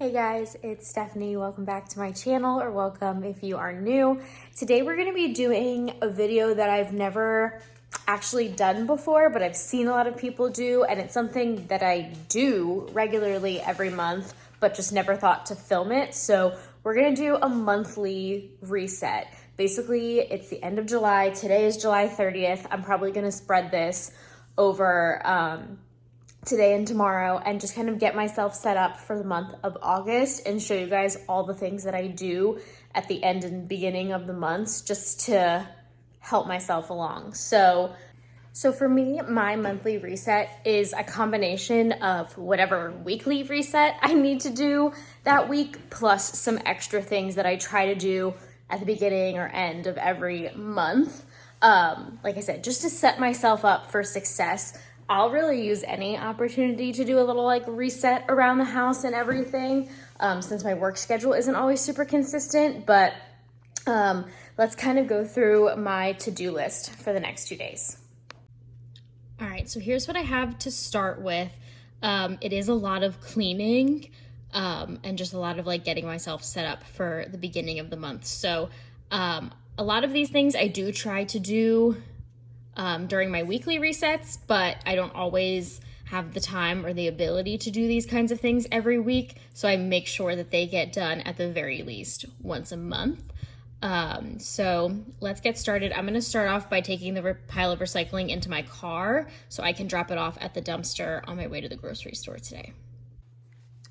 Hey guys, it's Stephanie. Welcome back to my channel, or welcome if you are new. Today we're going to be doing a video that I've never actually done before, but I've seen a lot of people do, and it's something that I do regularly every month, but just never thought to film it. So we're going to do a monthly reset. Basically, it's the end of July. Today is July 30th. I'm probably going to spread this over today and tomorrow and just kind of get myself set up for the month of August and show you guys all the things that I do at the end and beginning of the months just to help myself along. So for me, my monthly reset is a combination of whatever weekly reset I need to do that week, plus some extra things that I try to do at the beginning or end of every month. Like I said, just to set myself up for success. I'll really use any opportunity to do a little reset around the house and everything, since my work schedule isn't always super consistent, but let's kind of go through my to-do list for the next 2 days. All right, so here's what I have to start with. It is a lot of cleaning and just a lot of getting myself set up for the beginning of the month. So a lot of these things I do try to do during my weekly resets, but I don't always have the time or the ability to do these kinds of things every week. So I make sure that they get done at the very least once a month. So let's get started. I'm going to start off by taking the pile of recycling into my car so I can drop it off at the dumpster on my way to the grocery store today.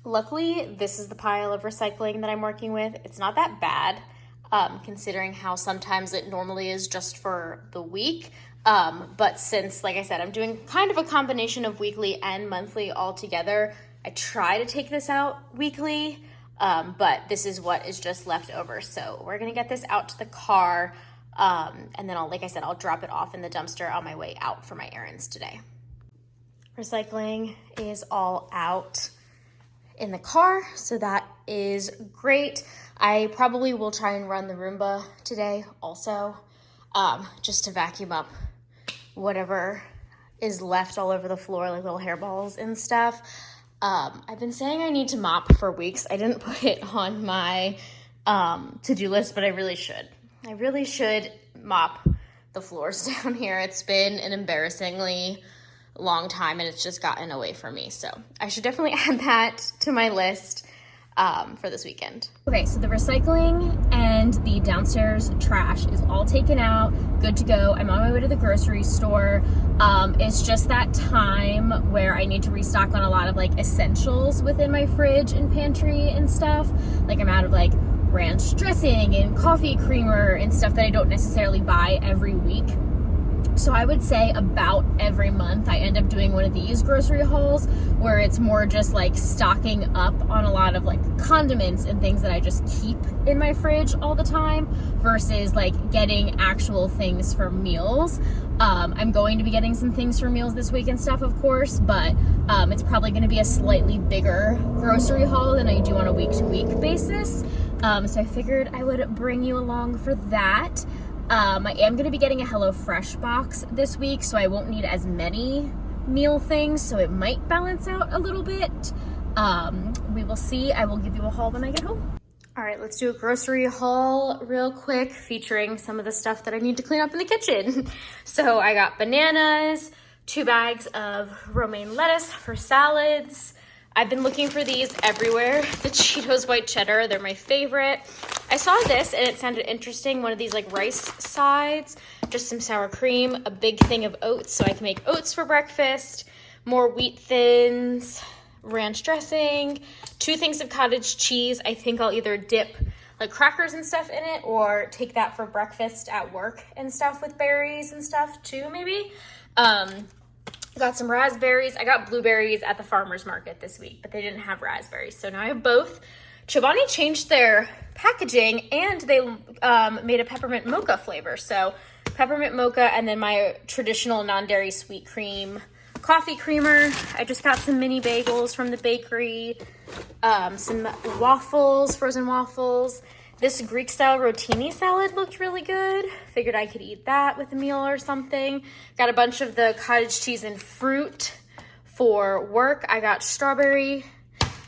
Luckily, this is the pile of recycling that I'm working with. It's not that bad, considering how sometimes it normally is just for the week. But since, like I said, I'm doing kind of a combination of weekly and monthly all together, I try to take this out weekly, but this is what is just left over. So we're going to get this out to the car, and then I'll drop it off in the dumpster on my way out for my errands today. Recycling is all out in the car, so that is great. I probably will try and run the Roomba today also, just to vacuum up whatever is left all over the floor, like little hairballs and stuff. I've been saying I need to mop for weeks. I didn't put it on my to-do list, but I really should. I really should mop the floors down here. It's been an embarrassingly long time, and it's just gotten away from me. So I should definitely add that to my list for this weekend. Okay, so the recycling and the downstairs trash is all taken out, good to go. I'm on my way to the grocery store. It's just that time where I need to restock on a lot of essentials within my fridge and pantry and stuff. I'm out of ranch dressing and coffee creamer and stuff that I don't necessarily buy every week. So I would say about every month I end up doing one of these grocery hauls where it's more just stocking up on a lot of condiments and things that I just keep in my fridge all the time versus getting actual things for meals. I'm going to be getting some things for meals this week and stuff, of course, but it's probably going to be a slightly bigger grocery haul than I do on a week-to-week basis. So I figured I would bring you along for that. I am going to be getting a HelloFresh box this week, so I won't need as many meal things, so it might balance out a little bit. We will see. I will give you a haul when I get home. All right, let's do a grocery haul real quick, featuring some of the stuff that I need to clean up in the kitchen. So I got bananas, 2 bags of romaine lettuce for salads. I've been looking for these everywhere. The Cheetos white cheddar, they're my favorite. I saw this and it sounded interesting. One of these rice sides, just some sour cream, a big thing of oats so I can make oats for breakfast, more wheat thins, ranch dressing, 2 things of cottage cheese. I think I'll either dip crackers and stuff in it or take that for breakfast at work and stuff with berries and stuff too, maybe. Got some raspberries. I got blueberries at the farmer's market this week, but they didn't have raspberries. So now I have both. Chobani changed their packaging and they made a peppermint mocha flavor. So peppermint mocha and then my traditional non-dairy sweet cream coffee creamer. I just got some mini bagels from the bakery, some waffles, frozen waffles. This Greek style rotini salad looked really good. Figured I could eat that with a meal or something. Got a bunch of the cottage cheese and fruit for work. I got strawberry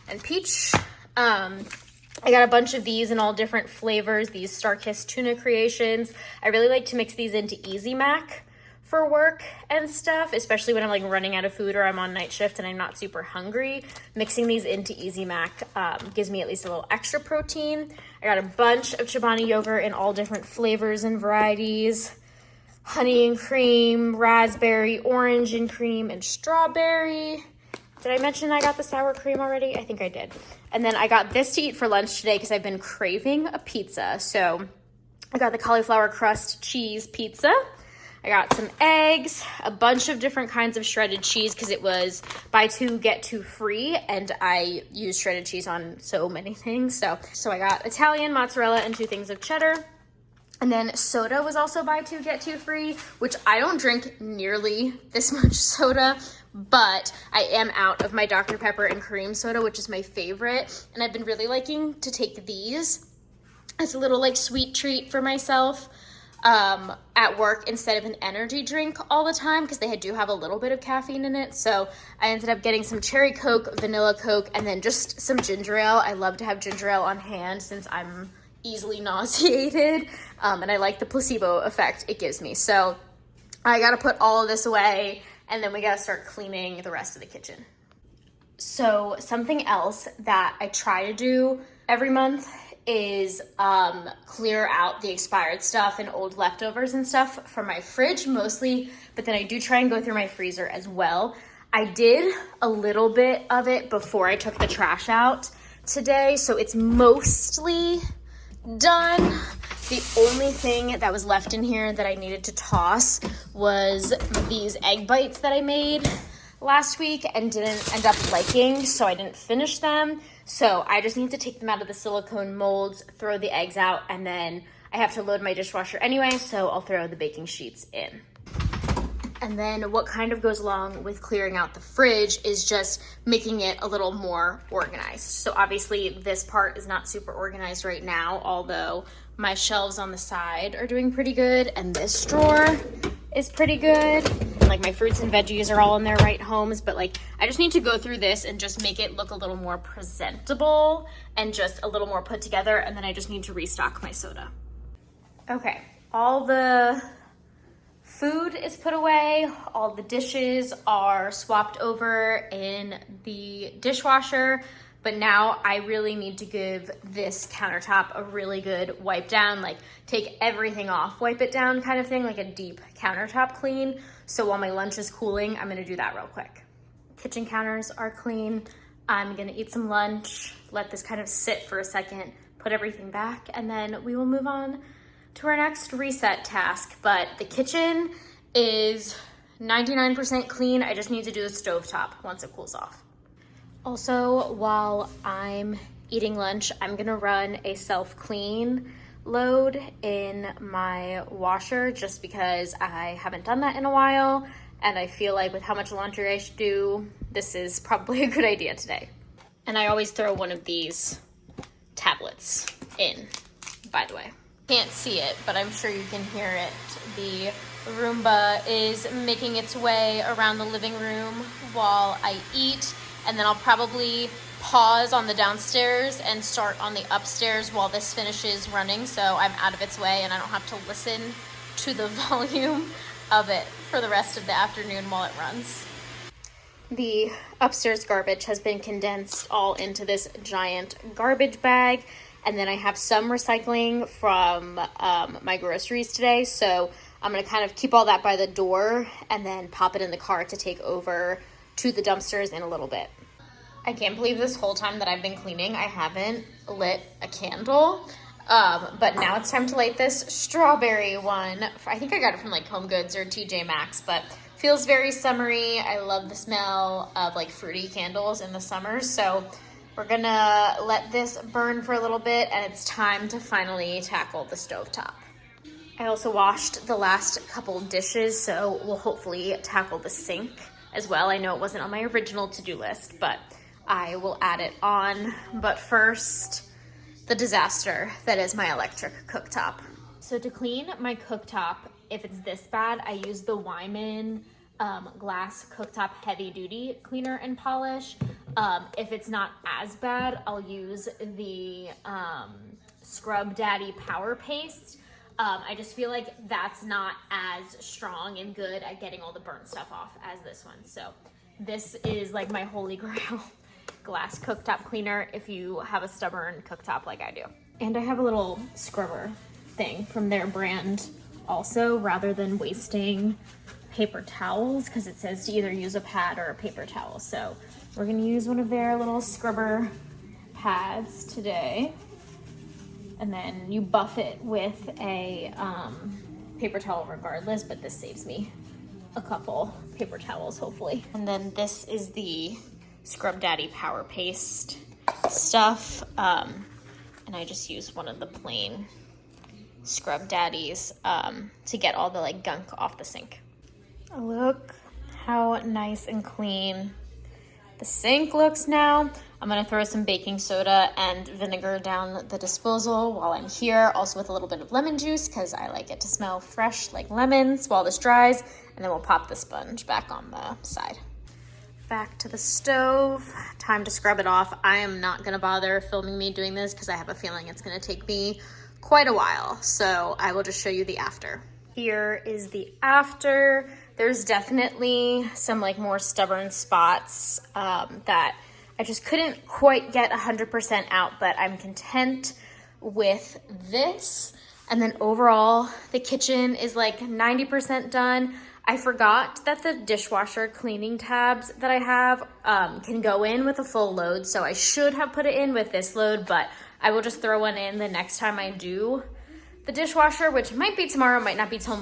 and peach. I got a bunch of these in all different flavors, these Starkist tuna creations. I really like to mix these into Easy Mac for work and stuff, especially when I'm like running out of food or I'm on night shift and I'm not super hungry. Mixing these into Easy Mac gives me at least a little extra protein. I got a bunch of Chobani yogurt in all different flavors and varieties. Honey and cream, raspberry, orange and cream, and strawberry. Did I mention I got the sour cream already? I think I did. And then I got this to eat for lunch today because I've been craving a pizza. So I got the cauliflower crust cheese pizza. I got some eggs, a bunch of different kinds of shredded cheese because it was buy two, get two free. And I use shredded cheese on so many things. So I got Italian mozzarella and 2 things of cheddar. And then soda was also buy two, get two free, which I don't drink nearly this much soda, but I am out of my Dr. Pepper and cream soda, which is my favorite. And I've been really liking to take these as a little like sweet treat for myself at work instead of an energy drink all the time because they do have a little bit of caffeine in it. So I ended up getting some cherry Coke, vanilla Coke, and then just some ginger ale. I love to have ginger ale on hand since I'm easily nauseated, and I like the placebo effect it gives me. So I gotta put all of this away, and then we gotta start cleaning the rest of the kitchen. So something else that I try to do every month is clear out the expired stuff and old leftovers and stuff from my fridge mostly, but then I do try and go through my freezer as well. I did a little bit of it before I took the trash out today, so it's mostly done. The only thing that was left in here that I needed to toss was these egg bites that I made last week and didn't end up liking, so I didn't finish them. So I just need to take them out of the silicone molds, throw the eggs out, and then I have to load my dishwasher anyway, so I'll throw the baking sheets in. And then what kind of goes along with clearing out the fridge is just making it a little more organized. So obviously this part is not super organized right now, although my shelves on the side are doing pretty good and this drawer is pretty good. And like my fruits and veggies are all in their right homes, but like I just need to go through this and just make it look a little more presentable and just a little more put together, and then I just need to restock my soda. Okay, all the food is put away, all the dishes are swapped over in the dishwasher, but now I really need to give this countertop a really good wipe down, like take everything off, wipe it down kind of thing, like a deep countertop clean. So while my lunch is cooling, I'm gonna do that real quick. Kitchen counters are clean. I'm gonna eat some lunch, let this kind of sit for a second, put everything back, and then we will move on to our next reset task. But the kitchen is 99% clean. I just need to do the stovetop once it cools off. Also, while I'm eating lunch, I'm gonna run a self-clean load in my washer just because I haven't done that in a while, and I feel like with how much laundry I should do, this is probably a good idea today. And I always throw one of these tablets in, by the way. Can't see it, but I'm sure you can hear it. The Roomba is making its way around the living room while I eat, and then I'll probably pause on the downstairs and start on the upstairs while this finishes running, so I'm out of its way and I don't have to listen to the volume of it for the rest of the afternoon while it runs. The upstairs garbage has been condensed all into this giant garbage bag. And then I have some recycling from my groceries today. So I'm gonna kind of keep all that by the door and then pop it in the car to take over to the dumpsters in a little bit. I can't believe this whole time that I've been cleaning, I haven't lit a candle. But now it's time to light this strawberry one. I think I got it from like Home Goods or TJ Maxx, but feels very summery. I love the smell of like fruity candles in the summer. So we're gonna let this burn for a little bit, and it's time to finally tackle the stovetop. I also washed the last couple dishes, so we'll hopefully tackle the sink as well. I know it wasn't on my original to-do list, but I will add it on. But first, the disaster that is my electric cooktop. So to clean my cooktop, if it's this bad, I use the Wyman Glass Cooktop Heavy Duty Cleaner and Polish. If it's not as bad, I'll use the Scrub Daddy Power Paste. I just feel like that's not as strong and good at getting all the burnt stuff off as this one. So this is like my holy grail glass cooktop cleaner if you have a stubborn cooktop like I do. And I have a little scrubber thing from their brand also, rather than wasting paper towels, because it says to either use a pad or a paper towel. So we're gonna use one of their little scrubber pads today. And then you buff it with a paper towel regardless, but this saves me a couple paper towels, hopefully. And then this is the Scrub Daddy Power Paste stuff. And I just use one of the plain Scrub Daddies to get all the like gunk off the sink. Look how nice and clean the sink looks now. I'm gonna throw some baking soda and vinegar down the disposal while I'm here, also with a little bit of lemon juice because I like it to smell fresh like lemons while this dries, and then we'll pop the sponge back on the side. Back to the stove, time to scrub it off. I am not gonna bother filming me doing this because I have a feeling it's gonna take me quite a while, so I will just show you the after. Here is the after. There's definitely some like more stubborn spots that I just couldn't quite get 100% out, but I'm content with this. And then overall, the kitchen is like 90% done. I forgot that the dishwasher cleaning tabs that I have can go in with a full load, so I should have put it in with this load, but I will just throw one in the next time I do the dishwasher, which might be tomorrow, might not be till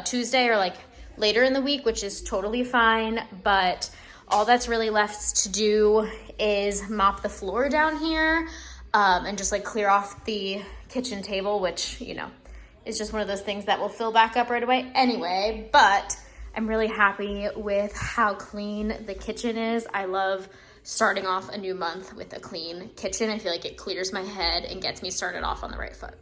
Tuesday or like later in the week, which is totally fine. But all that's really left to do is mop the floor down here and just like clear off the kitchen table, which, you know, is just one of those things that will fill back up right away anyway. But I'm really happy with how clean the kitchen is. I love starting off a new month with a clean kitchen. I feel like it clears my head and gets me started off on the right foot.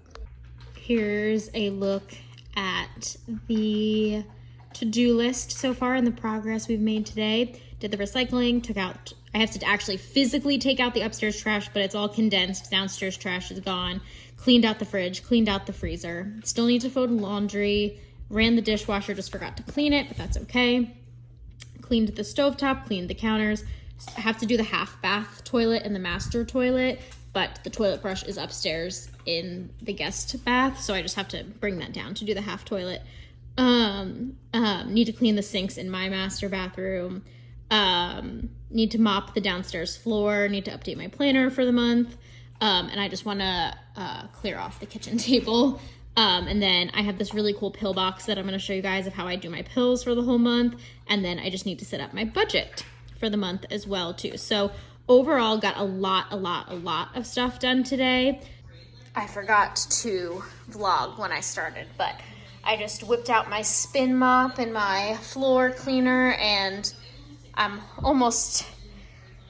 Here's a look at the to-do list so far and the progress we've made today. Did the recycling, took out, I have to actually physically take out the upstairs trash, but it's all condensed. Downstairs trash is gone. Cleaned out the fridge, cleaned out the freezer. Still need to fold laundry. Ran the dishwasher, just forgot to clean it, but that's okay. Cleaned the stovetop, cleaned the counters. I have to do the half bath toilet and the master toilet, but the toilet brush is upstairs in the guest bath, so I just have to bring that down to do the half toilet. Need to clean the sinks in my master bathroom. Need to mop the downstairs floor. Need to update my planner for the month. And I just want to clear off the kitchen table. And then I have this really cool pill box that I'm going to show you guys of how I do my pills for the whole month. And then I just need to set up my budget for the month as well too. So overall, got a lot of stuff done today. I forgot to vlog when I started, but I just whipped out my spin mop and my floor cleaner, and I'm almost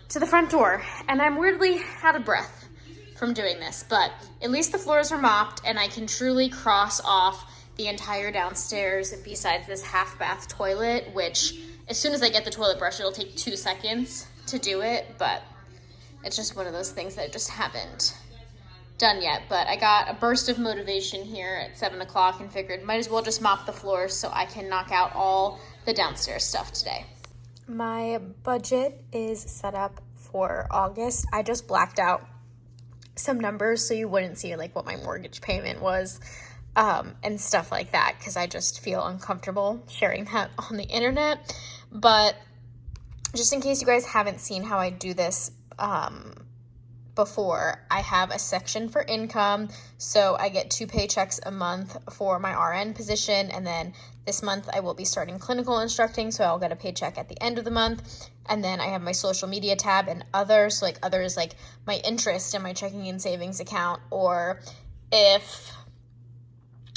to the front door, and I'm weirdly out of breath from doing this, but at least the floors are mopped and I can truly cross off the entire downstairs besides this half bath toilet, which as soon as I get the toilet brush, it'll take 2 seconds to do it, but it's just one of those things that I just haven't done yet. But I got a burst of motivation here at 7 o'clock and figured might as well just mop the floors so I can knock out all the downstairs stuff today. My budget is set up for August. I just blacked out some numbers so you wouldn't see like what my mortgage payment was and stuff like that, because I just feel uncomfortable sharing that on the internet. But just in case you guys haven't seen how I do this before, I have a section for income. So I get 2 paychecks a month for my RN position, and then this month I will be starting clinical instructing, so I'll get a paycheck at the end of the month. And then I have my social media tab and others, so like others like my interest in my checking and savings account, or if,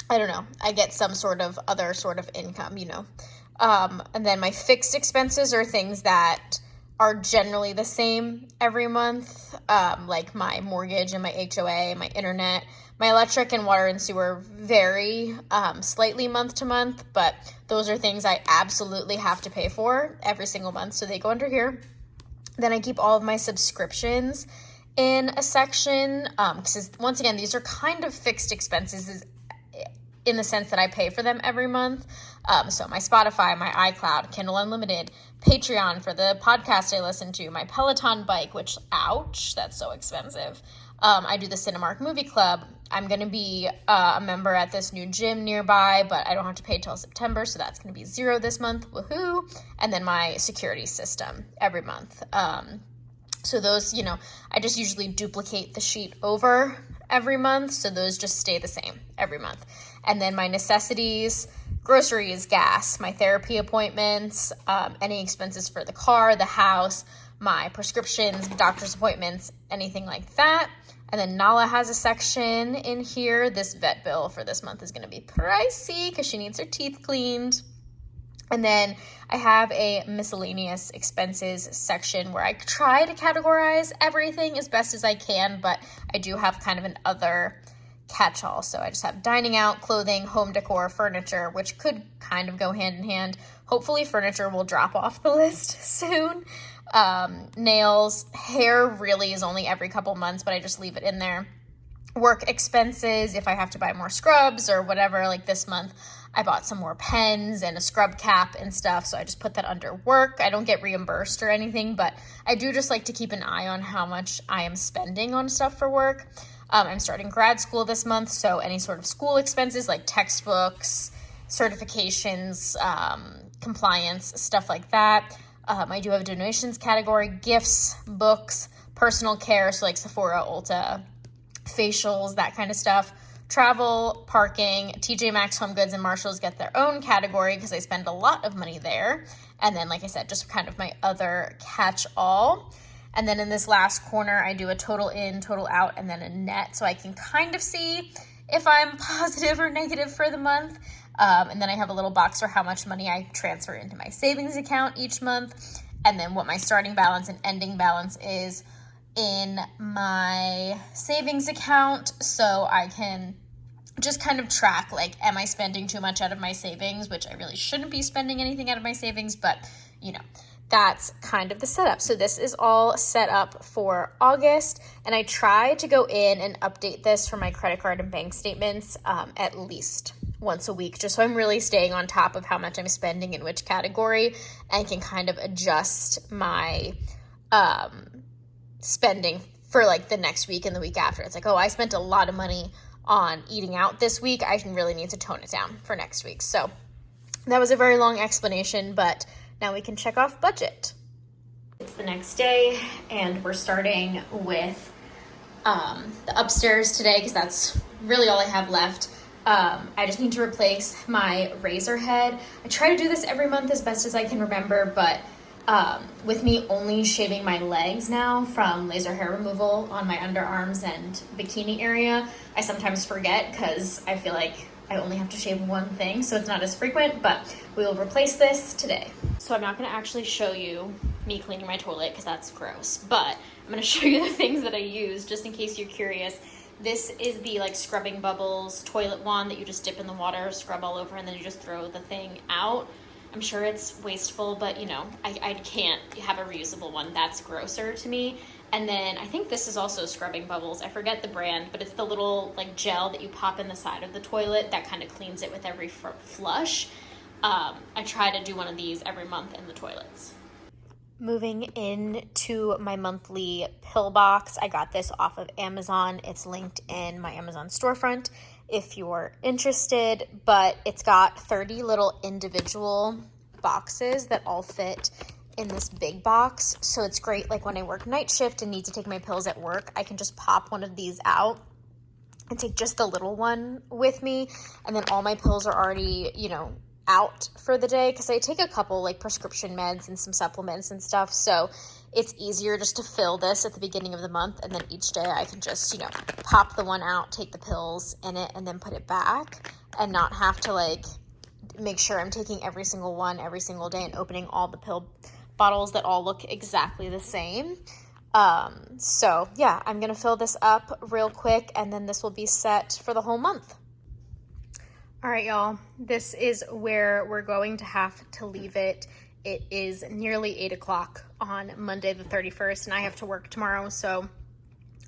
I don't know, I get some sort of other sort of income, you know. And then my fixed expenses are things that are generally the same every month, like my mortgage and my HOA, my internet. My electric and water and sewer vary slightly month to month, but those are things I absolutely have to pay for every single month, so they go under here. Then I keep all of my subscriptions in a section, because once again, these are kind of fixed expenses in the sense that I pay for them every month. So my Spotify, my iCloud, Kindle Unlimited, Patreon for the podcast I listen to, my Peloton bike, which, ouch, that's so expensive. I do the Cinemark Movie Club. I'm going to be a member at this new gym nearby, but I don't have to pay till September, so that's going to be $0 this month. Woohoo! And then my security system every month. So those, I just usually duplicate the sheet over every month, so those just stay the same every month. And then my necessities, groceries, gas, my therapy appointments, any expenses for the car, the house, my prescriptions, doctor's appointments, anything like that. And then Nala has a section in here. This vet bill for this month is going to be pricey because she needs her teeth cleaned. And then I have a miscellaneous expenses section where I try to categorize everything as best as I can, but I do have kind of an other catch-all. So I just have dining out, clothing, home decor, furniture, which could kind of go hand in hand. Hopefully furniture will drop off the list soon. Nails, hair really is only every couple months, but I just leave it in there. Work expenses, if I have to buy more scrubs or whatever, like this month I bought some more pens and a scrub cap and stuff, so I just put that under work. I don't get reimbursed or anything, but I do just like to keep an eye on how much I am spending on stuff for work. I'm starting grad school this month, so any sort of school expenses like textbooks, certifications, compliance, stuff like that. I do have a donations category, gifts, books, personal care, so like Sephora, Ulta, facials, that kind of stuff. Travel, parking, TJ Maxx, Home Goods, and Marshalls get their own category because I spend a lot of money there. And then, like I said, just kind of my other catch-all. And then in this last corner, I do a total in, total out, and then a net, so I can kind of see if I'm positive or negative for the month. And then I have a little box for how much money I transfer into my savings account each month, and then what my starting balance and ending balance is in my savings account, so I can just kind of track, like, am I spending too much out of my savings, which I really shouldn't be spending anything out of my savings, but, that's kind of the setup. So this is all set up for August, and I try to go in and update this for my credit card and bank statements at least once a week, just so I'm really staying on top of how much I'm spending in which category, and can kind of adjust my spending for like the next week and the week after. It's like, oh, I spent a lot of money on eating out this week. I really need to tone it down for next week. So that was a very long explanation, but now we can check off budget. It's the next day, and we're starting with the upstairs today because that's really all I have left. I just need to replace my razor head. I try to do this every month as best as I can remember, but with me only shaving my legs now from laser hair removal on my underarms and bikini area, I sometimes forget because I feel like I only have to shave one thing, so it's not as frequent, but we will replace this today. So I'm not going to actually show you me cleaning my toilet because that's gross, but I'm going to show you the things that I use just in case you're curious. This is the like Scrubbing Bubbles toilet wand that you just dip in the water, scrub all over, and then you just throw the thing out. I'm sure it's wasteful, but I can't have a reusable one. That's grosser to me. And then I think this is also Scrubbing Bubbles. I forget the brand, but it's the little like gel that you pop in the side of the toilet that kind of cleans it with every flush. I try to do one of these every month in the toilets. Moving into my monthly pill box, I got this off of Amazon. It's linked in my Amazon storefront if you're interested, but it's got 30 little individual boxes that all fit in this big box. So it's great, like when I work night shift and need to take my pills at work, I can just pop one of these out and take just the little one with me, and then all my pills are already, out for the day, because I take a couple like prescription meds and some supplements and stuff, so it's easier just to fill this at the beginning of the month, and then each day I can just pop the one out, take the pills in it, and then put it back, and not have to like make sure I'm taking every single one every single day and opening all the pill bottles that all look exactly the same. So yeah, I'm gonna fill this up real quick and then this will be set for the whole month. All right, y'all, this is where we're going to have to leave it. It is nearly 8 o'clock on Monday the 31st and I have to work tomorrow, so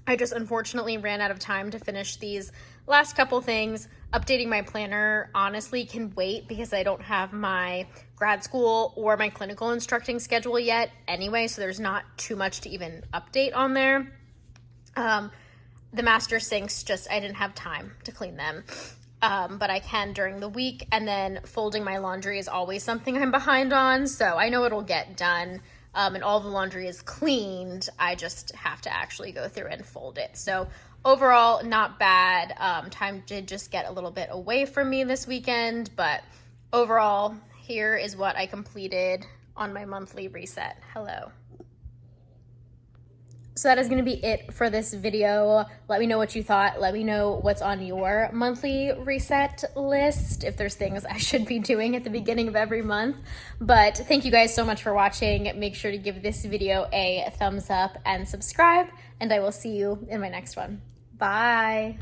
I just unfortunately ran out of time to finish these last couple things. Updating my planner honestly can wait because I don't have my grad school or my clinical instructing schedule yet anyway, so there's not too much to even update on there. The master sinks, just I didn't have time to clean them. But I can during the week, and then folding my laundry is always something I'm behind on, so I know it'll get done. And all the laundry is cleaned. I just have to actually go through and fold it. So overall, not bad. Time did just get a little bit away from me this weekend, but overall, here is what I completed on my monthly reset. Hello. So that is going to be it for this video. Let me know what you thought. Let me know what's on your monthly reset list, if there's things I should be doing at the beginning of every month. But thank you guys so much for watching. Make sure to give this video a thumbs up and subscribe, and I will see you in my next one. Bye.